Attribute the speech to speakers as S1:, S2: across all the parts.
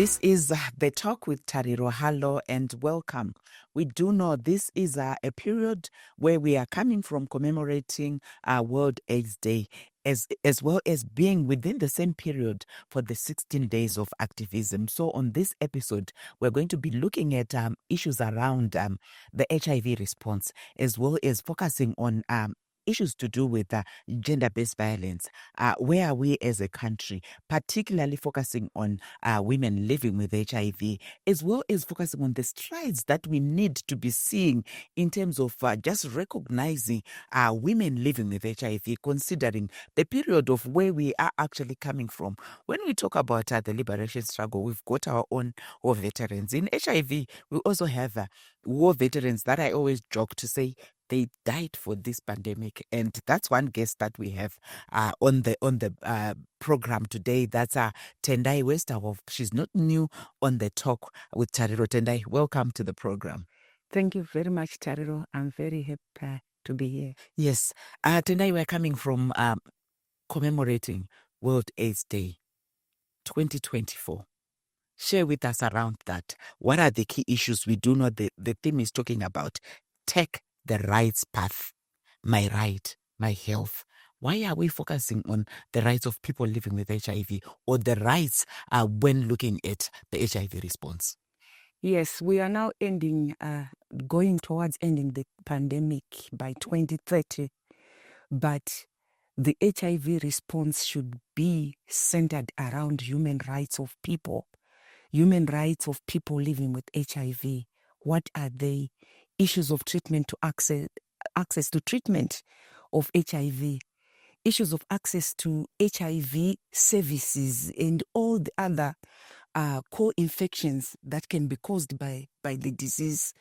S1: This is The Talk with Tariro. Hello and welcome. We do know this is a period where we are coming from commemorating World AIDS Day, as well as being within the same period for the 16 days of activism. So on this episode, we're going to be looking at issues around the HIV response, as well as focusing on issues to do with gender-based violence. Where are we as a country, particularly focusing on women living with HIV, as well as focusing on the strides that we need to be seeing in terms of just recognizing women living with HIV, considering the period of where we are actually coming from. When we talk about the liberation struggle, we've got our own war veterans. In HIV, we also have war veterans that I always joke to say they died for this pandemic, and that's one guest that we have on the program today. That's Tendai Westerhoff. She's not new on The Talk with Tariro. Tendai, welcome to the program.
S2: Thank you very much, Tariro. I'm very happy to be here.
S1: Yes, Tendai, we're coming from commemorating World AIDS Day 2024. Share with us around that. What are the key issues? We do know the theme is talking about take the rights path, my right, my health. Why are we focusing on the rights of people living with HIV, or the rights when looking at the HIV response?
S2: Yes, we are now going towards ending the pandemic by 2030, but the HIV response should be centered around human rights of people living with HIV. What are they? Issues of treatment to access to treatment of HIV, issues of access to HIV services and all the other co-infections that can be caused by the disease,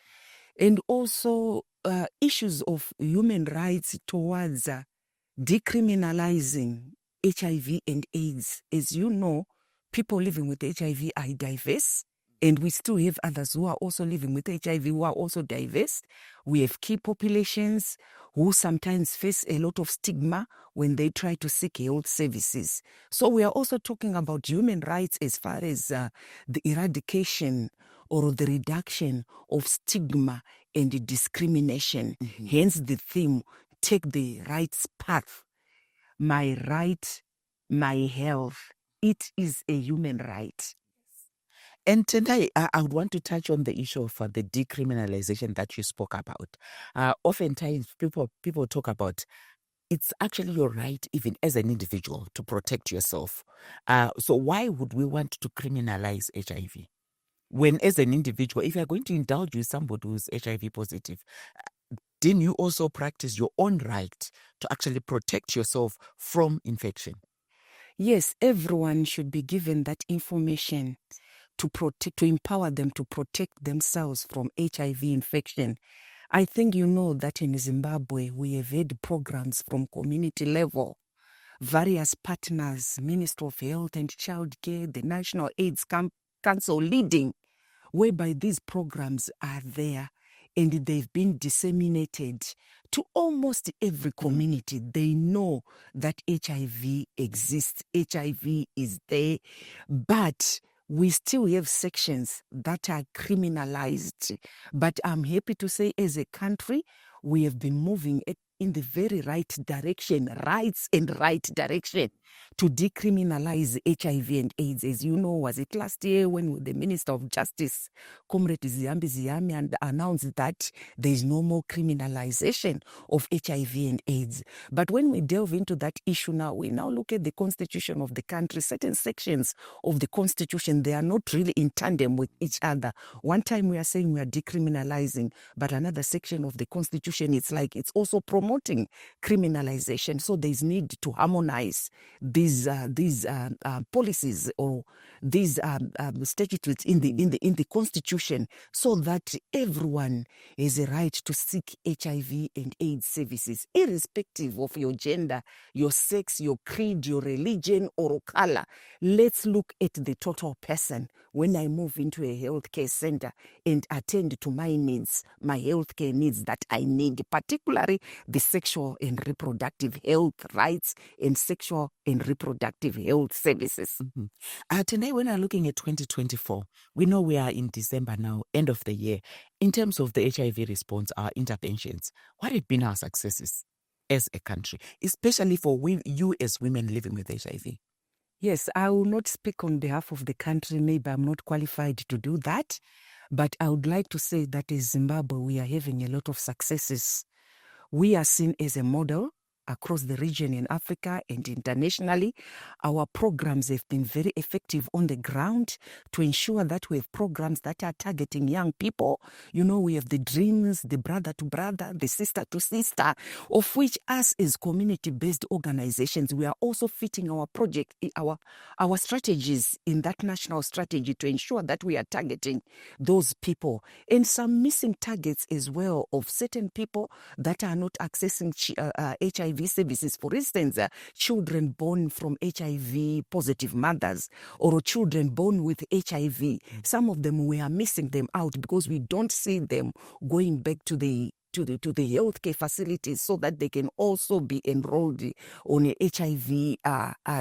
S2: and also issues of human rights towards decriminalizing HIV and AIDS. As you know, people living with HIV are diverse, and we still have others who are also living with HIV who are also diverse. We have key populations who sometimes face a lot of stigma when they try to seek health services. So we are also talking about human rights as far as the eradication or the reduction of stigma and discrimination. Mm-hmm. Hence the theme, take the rights path. My right, my health. It is a human right.
S1: And Tendai, I would want to touch on the issue of the decriminalization that you spoke about. Oftentimes, people talk about it's actually your right, even as an individual, to protect yourself. So why would we want to criminalize HIV? When, as an individual, if you're going to indulge with somebody who's HIV positive, didn't you also practice your own right to actually protect yourself from infection?
S2: Yes, everyone should be given that information to empower them to protect themselves from HIV infection. I think you know that in Zimbabwe, we have had programs from community level, various partners, Ministry of Health and Child Care, the National AIDS Council leading, whereby these programs are there and they've been disseminated to almost every community. They know that HIV exists, HIV is there, but we still have sections that are criminalized. But I'm happy to say, as a country, we have been moving in the very right direction, to decriminalize HIV and AIDS. As you know, was it last year when the Minister of Justice, Comrade Ziyambi, announced that there is no more criminalization of HIV and AIDS. But when we delve into that issue now, we now look at the constitution of the country. Certain sections of the constitution, they are not really in tandem with each other. One time we are saying we are decriminalizing, but another section of the constitution, it's like it's also promoting criminalization. So there's need to harmonize these policies or these statutes in the constitution, so that everyone has a right to seek HIV and AIDS services, irrespective of your gender, your sex, your creed, your religion, or color. Let's look at the total person. When I move into a healthcare center and attend to my needs, my healthcare needs that I need, particularly the sexual and reproductive health rights and sexual and and reproductive health services.
S1: Today, when we're looking at 2024, we know we are in December now, end of the year. In terms of the HIV response, our interventions, what have been our successes as a country, especially for you as women living with HIV?
S2: Yes, I will not speak on behalf of the country. Maybe I'm not qualified to do that. But I would like to say that in Zimbabwe, we are having a lot of successes. We are seen as a model across the region in Africa and internationally. Our programs have been very effective on the ground to ensure that we have programs that are targeting young people. You know, we have the dreams, the brother to brother, the sister to sister, of which us as community-based organizations, we are also fitting our project, our strategies in that national strategy to ensure that we are targeting those people. And some missing targets as well of certain people that are not accessing HIV services. For instance, children born from HIV positive mothers or children born with HIV. Some of them, we are missing them out because we don't see them going back to the healthcare facilities so that they can also be enrolled on a HIV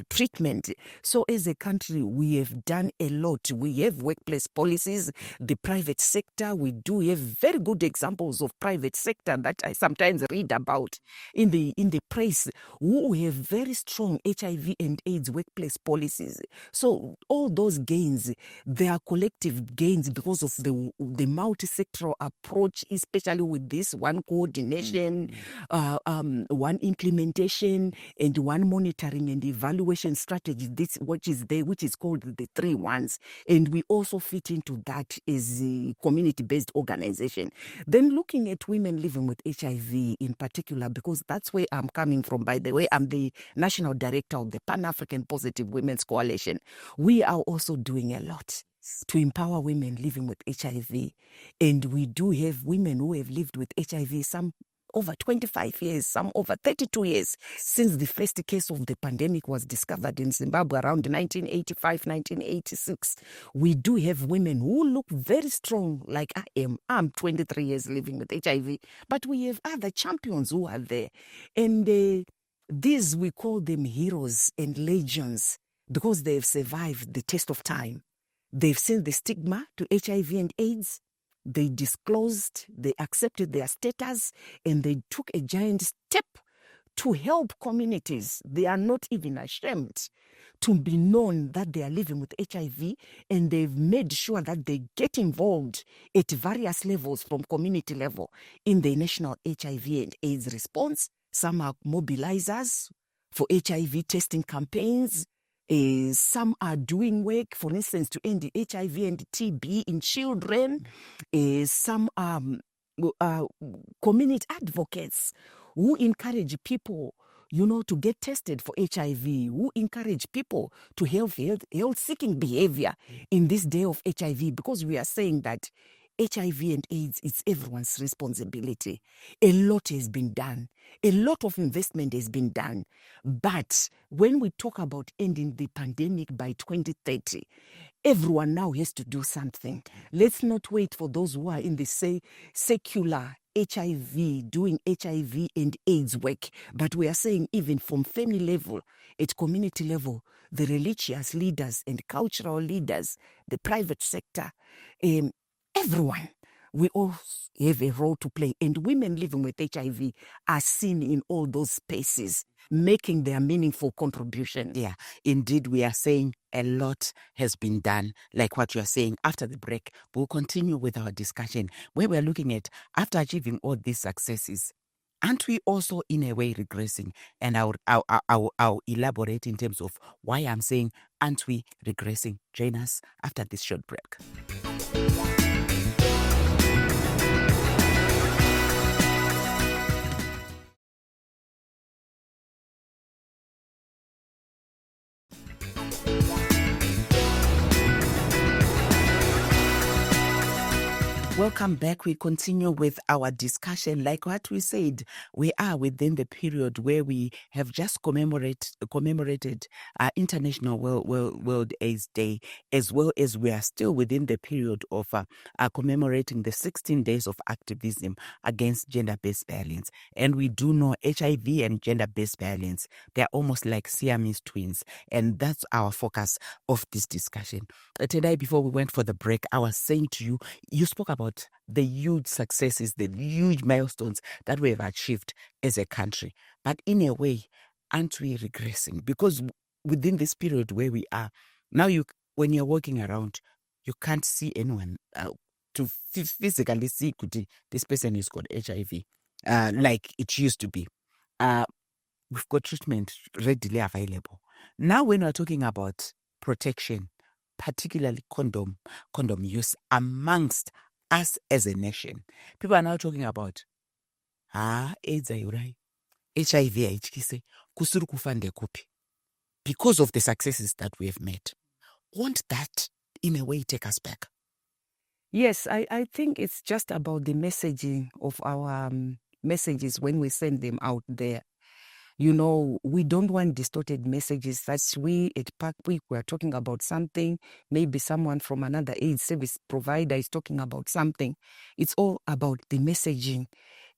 S2: treatment. So as a country, we have done a lot. We have workplace policies, the private sector. We do have very good examples of private sector that I sometimes read about in the press, who have very strong HIV and AIDS workplace policies. So all those gains, they are collective gains because of the multi-sectoral approach, especially with this one coordination, one implementation, and one monitoring and evaluation strategy. This which is called the 3 1s, and we also fit into that as a community-based organization. Then looking at women living with HIV in particular, because that's where I'm coming from. By the way, I'm the national director of the Pan-African Positive Women's Coalition. We are also doing a lot to empower women living with HIV. And we do have women who have lived with HIV, some over 25 years, some over 32 years, since the first case of the pandemic was discovered in Zimbabwe around 1985, 1986. We do have women who look very strong, like I am. I'm 23 years living with HIV, but we have other champions who are there. And these, we call them heroes and legends because they've survived the test of time. They've seen the stigma to HIV and AIDS. They disclosed, they accepted their status, and they took a giant step to help communities. They are not even ashamed to be known that they are living with HIV, and they've made sure that they get involved at various levels from community level in the national HIV and AIDS response. Some are mobilizers for HIV testing campaigns. Some are doing work, for instance, to end the HIV and TB in children. Some are community advocates who encourage people, to get tested for HIV, who encourage people to health-seeking behavior in this day of HIV, because we are saying that HIV and AIDS, it's everyone's responsibility. A lot has been done. A lot of investment has been done. But when we talk about ending the pandemic by 2030, everyone now has to do something. Let's not wait for those who are in the secular HIV, doing HIV and AIDS work. But we are saying even from family level, at community level, the religious leaders and cultural leaders, the private sector, everyone, we all have a role to play. And women living with HIV are seen in all those spaces, making their meaningful contribution.
S1: Yeah, indeed, we are saying a lot has been done, like what you're saying. After the break, we'll continue with our discussion where we're looking at, after achieving all these successes, aren't we also in a way regressing? And I'll elaborate in terms of why I'm saying, aren't we regressing? Join us after this short break. Welcome back. We continue with our discussion. Like what we said, we are within the period where we have just commemorated International World AIDS Day, as well as we are still within the period of commemorating the 16 days of activism against gender-based violence. And we do know HIV and gender-based violence, they're almost like Siamese twins. And that's our focus of this discussion. Today, before we went for the break, I was saying to you, you spoke about the huge successes, the huge milestones that we have achieved as a country. But in a way, aren't we regressing? Because within this period where we are, now when you're walking around, you can't see anyone to physically see this person has got HIV like it used to be. We've got treatment readily available. Now when we're talking about protection, particularly condom use amongst us as a nation, people are now talking about AIDS ayiurayi, HIV haityise, kusiri kufa ndekupi, because of the successes that we have made. Won't that in a way take us back?
S2: Yes, I think it's just about the messaging of our messages when we send them out there. You know, we don't want distorted messages. That's we at Park Week, we're talking about something. Maybe someone from another AIDS service provider is talking about something. It's all about the messaging.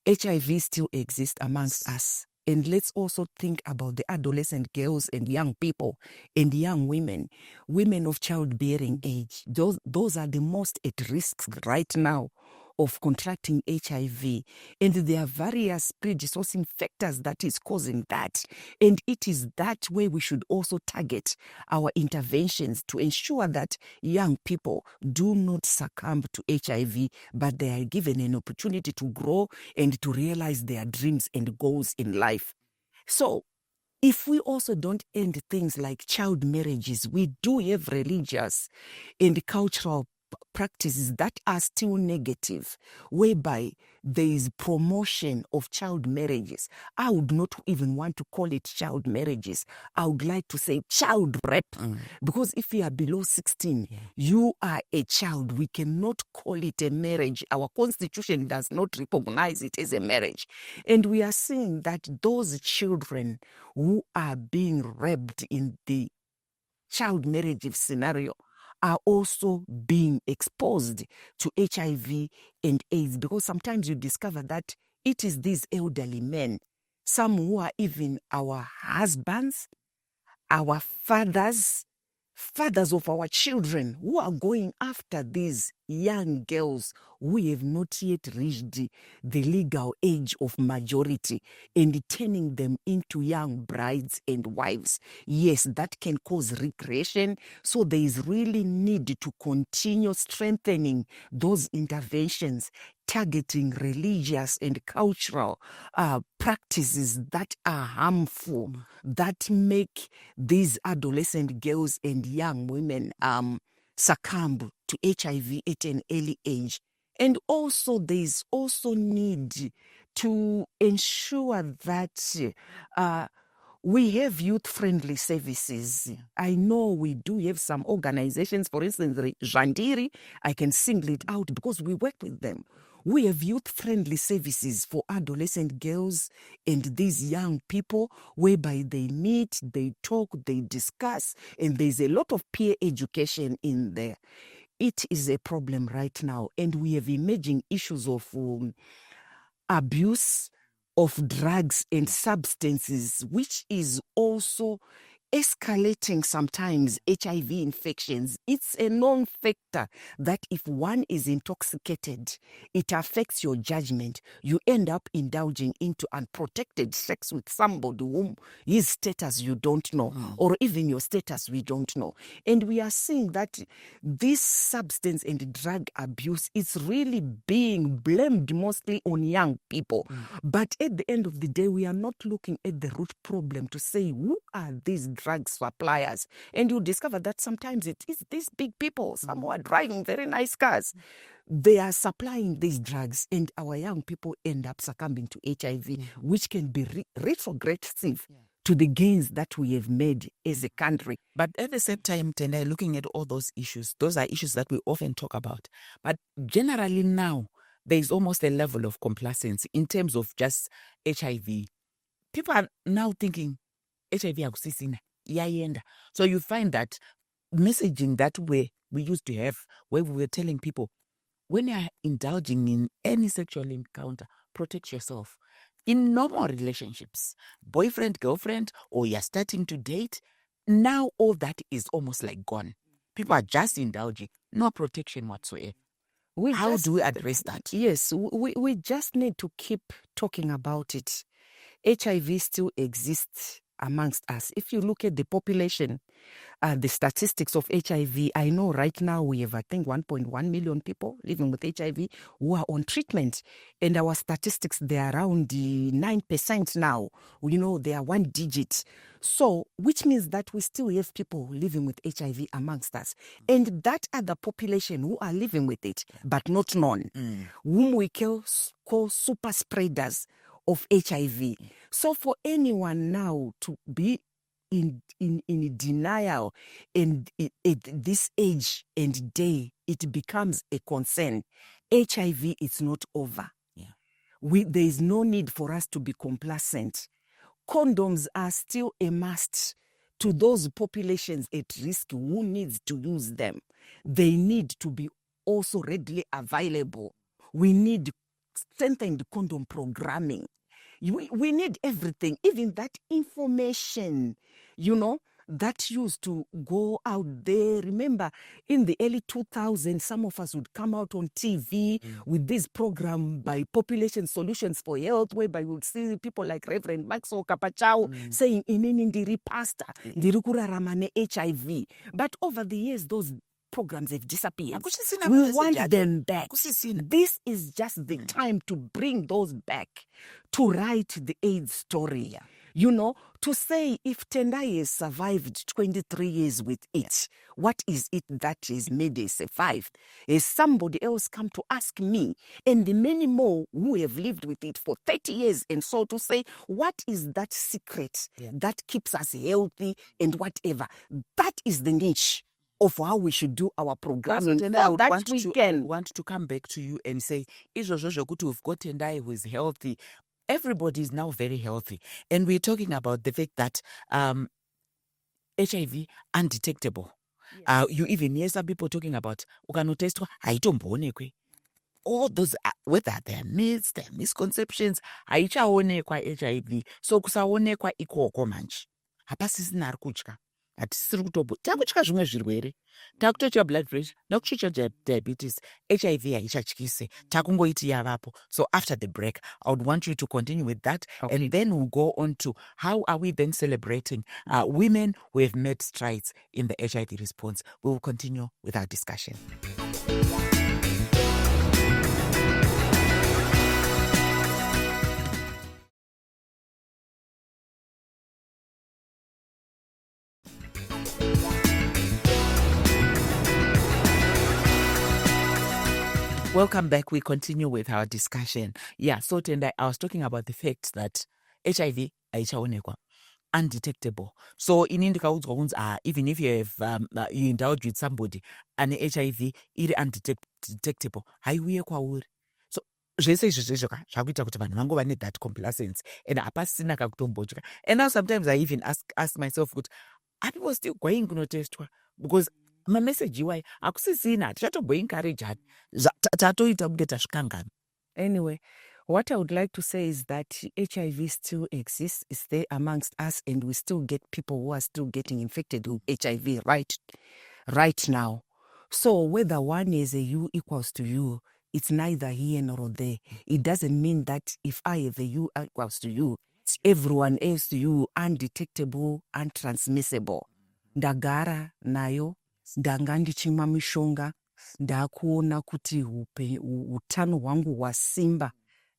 S2: HIV still exists amongst us. And let's also think about the adolescent girls and young people and young women of childbearing age. Those are the most at risk right now of contracting HIV. And there are various predisposing factors that is causing that. And it is that way we should also target our interventions to ensure that young people do not succumb to HIV, but they are given an opportunity to grow and to realize their dreams and goals in life. So if we also don't end things like child marriages, we do have religious and cultural practices that are still negative, whereby there is promotion of child marriages. I would not even want to call it child marriages. I would like to say child rape. Because if you are below 16, you are a child. We cannot call it a marriage. Our constitution does not recognize it as a marriage. And we are seeing that those children who are being raped in the child marriage scenario are also being exposed to HIV and AIDS, because sometimes you discover that it is these elderly men, some who are even our husbands, our fathers of our children, who are going after these young girls who have not yet reached the legal age of majority and turning them into young brides and wives. Yes, that can cause regression. So there is really need to continue strengthening those interventions, targeting religious and cultural practices that are harmful, that make these adolescent girls and young women succumb to HIV at an early age. And also there's also need to ensure that we have youth-friendly services. I know we do have some organizations, for instance, Jandiri, I can single it out because we work with them. We have youth-friendly services for adolescent girls and these young people, whereby they meet, they talk, they discuss, and there's a lot of peer education in there. It is a problem right now, and we have emerging issues of abuse of drugs and substances, which is also escalating sometimes HIV infections. It's a known factor that if one is intoxicated, it affects your judgment. You end up indulging into unprotected sex with somebody whom his status you don't know, or even your status we don't know. And we are seeing that this substance and drug abuse is really being blamed mostly on young people. But at the end of the day, we are not looking at the root problem to say, who are these drug suppliers? And you discover that sometimes it is these big people, some who are driving very nice cars. They are supplying these drugs, and our young people end up succumbing to HIV, which can be retrogressive to the gains that we have made as a country.
S1: But at the same time, Tendai, looking at all those are issues that we often talk about. But generally now, there is almost a level of complacency in terms of just HIV. People are now thinking, HIV akusisina, iyayenda. So you find that messaging that way we used to have, where we were telling people, when you are indulging in any sexual encounter, protect yourself. In normal relationships, boyfriend, girlfriend, or you're starting to date, now all that is almost like gone. People are just indulging, no protection whatsoever. How do we address that?
S2: Yes, we just need to keep talking about it. HIV still exists amongst us. If you look at the population, the statistics of HIV, I know right now we have, I think, 1.1 million people living with HIV who are on treatment. And our statistics, they're around 9% now. You know, they are one digit. So, which means that we still have people living with HIV amongst us. And that are the population who are living with it, but not known, whom we call super spreaders of HIV. So for anyone now to be in denial and at this age and day, it becomes a concern. HIV is not over. There is no need for us to be complacent. Condoms are still a must to those populations at risk who needs to use them. They need to be also readily available. We need strengthened condom programming. We need everything, even that information, that used to go out there. Remember, in the early 2000s, some of us would come out on TV with this program by Population Solutions for Health, whereby we would see people like Reverend Maxwell Kapachao saying, inini ndiri pastor, ndiri kurarama ne HIV. But over the years, those programs have disappeared. We want them back. This is just the time to bring those back, to write the AIDS story. To say if Tendai has survived 23 years with it, what is it that has made it survive? Has somebody else come to ask me, and the many more who have lived with it for 30 years, and so to say, what is that secret that keeps us healthy and whatever? That is the niche of how we should do our programming.
S1: So I would want to come back to you and say, we've got Tendai who is healthy. Everybody is now very healthy. And we're talking about the fact that HIV undetectable. You even hear some people talking about all those, whether they're myths, they're misconceptions, haichaonekwa HIV. So kusaonekwa ikoko manje. Hapasisina ari kutya. Hatisiri kutobo. Takutya zvimwe zvirwere. Takutocha blood pressure, takutocha diabetes, HIV haichatyise. Takungoiti yavapo. So after the break, I would want you to continue with that. Okay. And then we'll go on to how are we then celebrating women who have made strides in the HIV response. We will continue with our discussion. Welcome back. We continue with our discussion. Yeah, so Tendai, I was talking about the fact that HIV haichaonekwa, undetectable. So in India, even if you have you indulge with somebody and HIV iri undetectable, haiuye kwauri. So zvese izvozvo zvakuita kuti vanhu vangova that complacence and hapasina kakutombotya. And now sometimes I even ask myself, are people still going kunotestwa? Because my message iwai akusisina tichatomboencourage tatoita kunge tasvikangana.
S2: Anyway, what I would like to say is that HIV still exists, it's there amongst us, and we still get people who are still getting infected with HIV right now. So whether one is a U equals to you, it's neither here nor there. It doesn't mean that if I have a U equals to you, everyone else to you undetectable, untransmissible. Ndagara nayo, ndanga ndichimwa mishonga, ndakuona kuti utano hwangu hwasimba,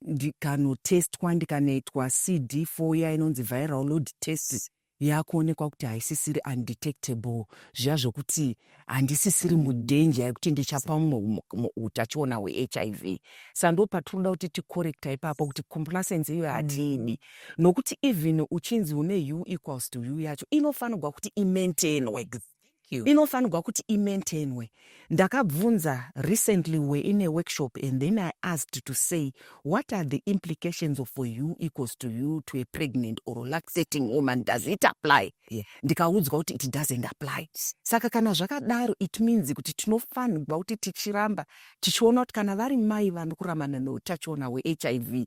S2: ndikanotestwa, ndikanoitwa CD4 inonzi viral load test yakuonekwa kuti haisisiri undetectable, zviya zvokuti handisisiri mudenja yekuti ndichapa mumwe utachiona hweHIV. Saka ndo patinoda kuti tikorekta ipapo kuti complacency iyo hatiidi, nokuti even uchinzi une U equals to U yacho inofanirwa kuti imaintainwe, inofanirwa kuti imaintainwe. Ndakabvunza recently we're in a workshop and then I asked to say what are the implications of U equals to U to a pregnant or lactating woman, does it apply? Ndikaudzwa kuti it doesn't apply. Saka kana zvakadaro it means kuti tinofanirwa kuti tichiramba tichiona kuti kana vari mai vanokuramana neutachiona hweHIV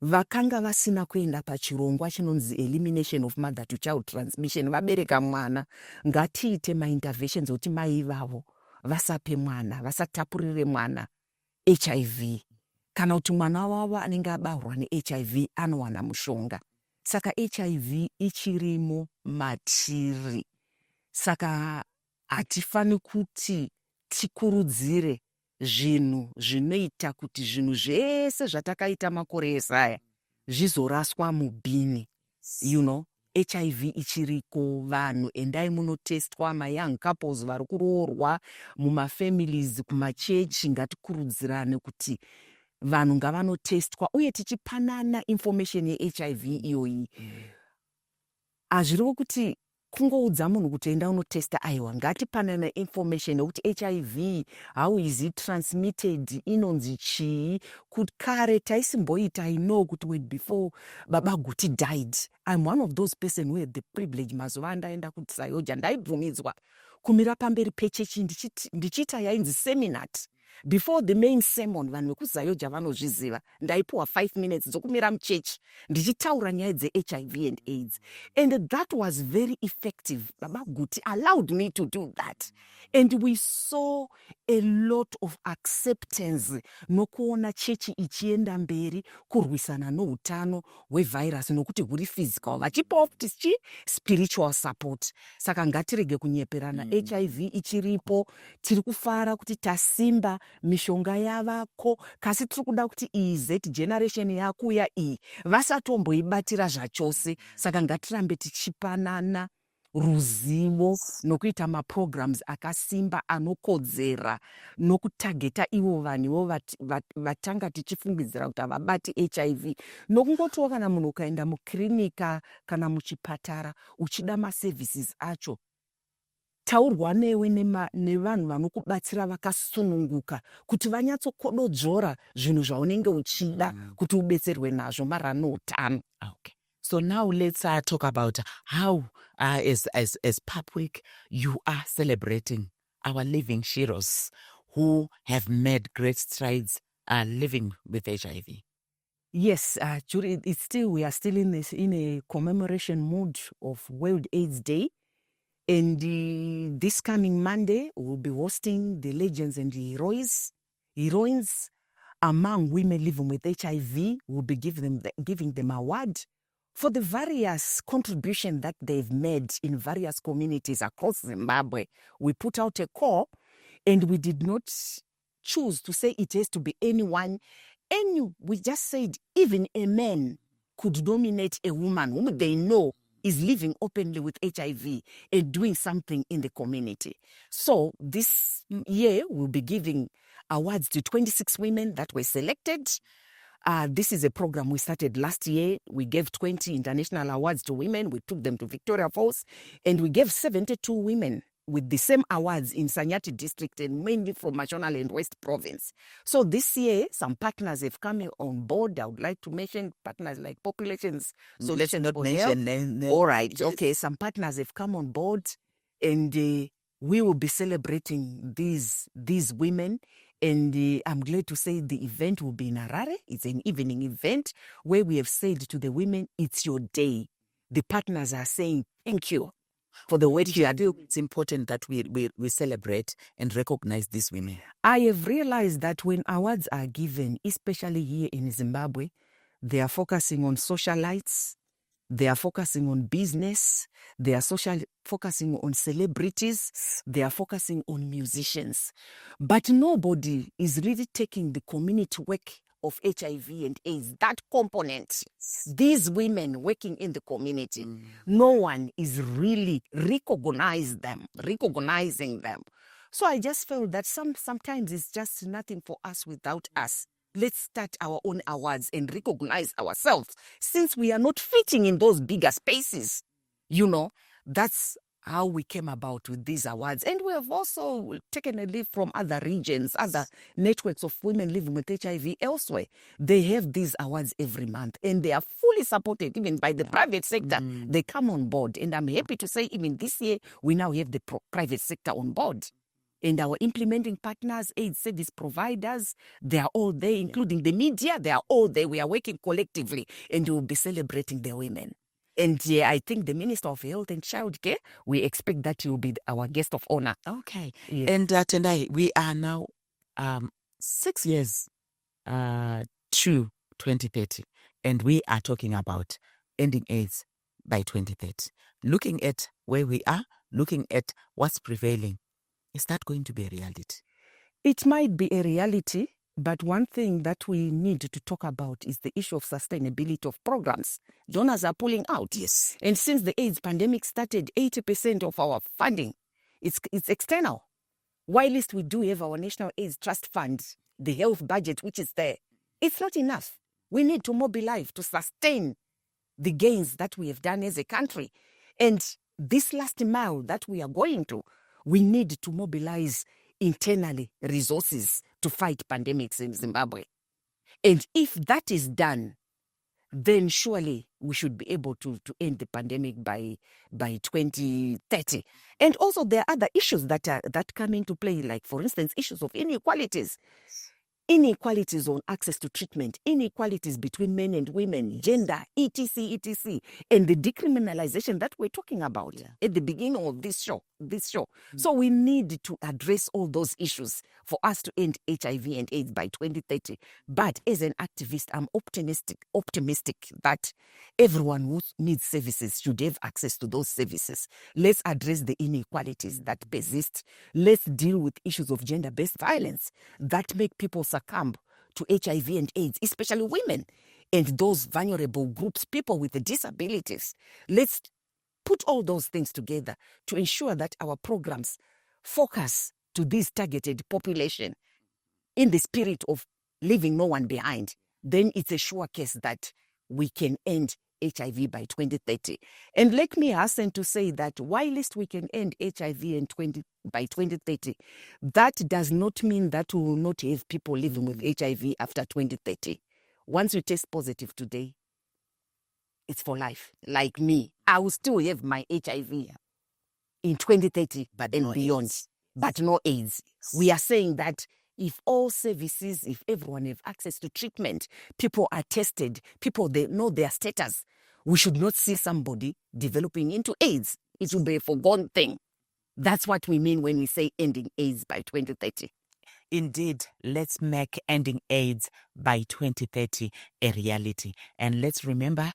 S2: vakanga vasina kuenda pachirongwa chinonzi elimination of mother to child transmission, vabereka mwana, ngatiite mainterventions okuti mai ivavo vasape mwana, vasatapurire mwana HIV. Kana kuti mwana wavo anenge abarwa neHIV anowana mushonga. Saka HIV ichirimo matiri. Saka hatifani kuti tikurudzire zvinhu zvinoita kuti zvinhu zvese zvatakaita makore esaya zvizoraswa mubhini. You know, HIV ichiriko, vanhu endai munotestwa, mayoung couples vari kuroorwa mumafamilies, kumachechi, ngatikurudzirane kuti vanhu ngavanotestwa uye tichipanana information yeHIV iyoyi. Hazviriwo kuti kungoudza munhu kuti enda unotesta, aiwa ngatipanana information yokuti HIV how is it transmitted, inonzi chii, kuti kare taisimboita. I know kuti when before Baba Guti died, I'm one of those person who had the privilege, mazuva andaenda kuti Sayoja ndaibvumidzwa kumira pamberi pechechi ndichita yainzi seminat. Before the main sermon, vanhu vekuzayoja vanozviziva, ndaipuwa 5 minutes dzokumira muchechi ndichitaura nyaya dzeHIV and AIDS. And that was very effective. Baba Guti allowed me to do that. And we saw a lot of acceptance nokuona chechi ichienda mberi kurwisana noutano hwevirus nokuti huri physical, vachipawo kuti spiritual support. Saka ngatirege kunyeperana. HIV ichiripo, tiri kufara kuti tasimba, mishonga yavako, kasi tiri kuda kuti iyi Z generation yakuya iyi vasatomboibatira zvachose. Saka ngatirambe tichipanana ruzivo nokuita maprograms akasimba anokodzera nokutageta ivo vanhuvo vatanga tichifungidzira kuti havabati HIV. Nokungotiwo kana munhu ukaenda mukirinika kana muchipatara uchida maservices acho, taurwa newe nevanhu vanokubatsira vakasununguka kuti vanyatsokododzora zvinhu zvaunenge uchida kuti ubetserwe nazvo mara noutano.
S1: Okay. So now let's talk about how, as Pap Week, you are celebrating our living heroes who have made great strides living with HIV.
S2: Yes, it's still, we are still in a commemoration mood of World AIDS Day. And this coming Monday, we'll be hosting the legends and the heroines among women living with HIV. We'll be giving them award for the various contributions that they've made in various communities across Zimbabwe. We put out a call and we did not choose to say it has to be anyone. We just said even a man could nominate a woman whom they know is living openly with HIV and doing something in the community. So this year we'll be giving awards to 26 women that were selected. This is a program we started last year. We gave 20 international awards to women. We took them to Victoria Falls, and we gave 72 women with the same awards in Sanyati district and mainly from Mashonal and West Province. So this year, some partners have come on board. I would like to mention partners like Populations. So
S1: let's not mention.
S2: All right. Okay. Some partners have come on board, and we will be celebrating these women. And I'm glad to say the event will be in Harare. It's an evening event where we have said to the women, it's your day. The partners are saying, thank you for the work you are doing.
S1: It's important that we celebrate and recognize these women.
S2: I have realized that when awards are given, especially here in Zimbabwe, they are focusing on socialites, they are focusing on business, they are focusing on celebrities, they are focusing on musicians. But nobody is really taking the community work of HIV and AIDS, that component, these women working in the community, no one is really recognizing them. So I just felt that sometimes it's just nothing for us without us. Let's start our own awards and recognize ourselves, since we are not fitting in those bigger spaces. You know, that's how we came about with these awards. And we have also taken a leaf from other regions, other networks of women living with HIV elsewhere. They have these awards every month, and they are fully supported even by the private sector. They come on board, and I'm happy to say even this year we now have the private sector on board. And our implementing partners, aid service providers, they are all there, including the media. They are all there. We are working collectively, and we'll be celebrating the women. And I think the Minister of Health and Childcare, we expect that he will be our guest of honor.
S1: Okay.
S2: Yes.
S1: And Tendai, we are now 6 years to 2030, and we are talking about ending AIDS by 2030. Looking at where we are, looking at what's prevailing, is that going to be a reality?
S2: It might be a reality, but one thing that we need to talk about is the issue of sustainability of programs. Donors are pulling out.
S1: Yes.
S2: And since the AIDS pandemic started, 80% of our funding it's external. Whilst we do have our National AIDS Trust Fund, the health budget, which is there, it's not enough. We need to mobilize to sustain the gains that we have done as a country. And this last mile that we are going to, we need to mobilize internally resources to fight pandemics in Zimbabwe. And if that is done, then surely we should be able to end the pandemic by 2030. And also there are other issues that come into play, like, for instance, issues of inequalities on access to treatment, inequalities between men and women, gender, etc., and the decriminalization that we're talking about at the beginning of this show. So we need to address all those issues for us to end HIV and AIDS by 2030. But as an activist, I'm optimistic that everyone who needs services should have access to those services. Let's address the inequalities that persist. Let's deal with issues of gender-based violence that make people succumb to HIV and AIDS, especially women and those vulnerable groups, people with disabilities. Let's put all those things together to ensure that our programs focus to this targeted population in the spirit of leaving no one behind. Then it's a sure case that we can end HIV by 2030. And let me hasten to say that whilst we can end HIV by 2030, that does not mean that we will not have people living with HIV after 2030. Once you test positive today, it's for life. Like me, I will still have my HIV in 2030 and no beyond, AIDS. But no AIDS. We are saying that if all services, if everyone have access to treatment, people are tested, people, they know their status, we should not see somebody developing into AIDS. It will be a forgone thing. That's what we mean when we say ending AIDS by 2030.
S1: Indeed, let's make ending AIDS by 2030 a reality. And let's remember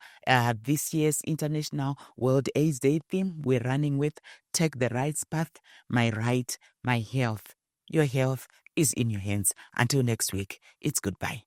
S1: this year's International World AIDS Day theme we're running with, Take the Right Path, My Right, My Health. Your health is in your hands. Until next week, it's goodbye.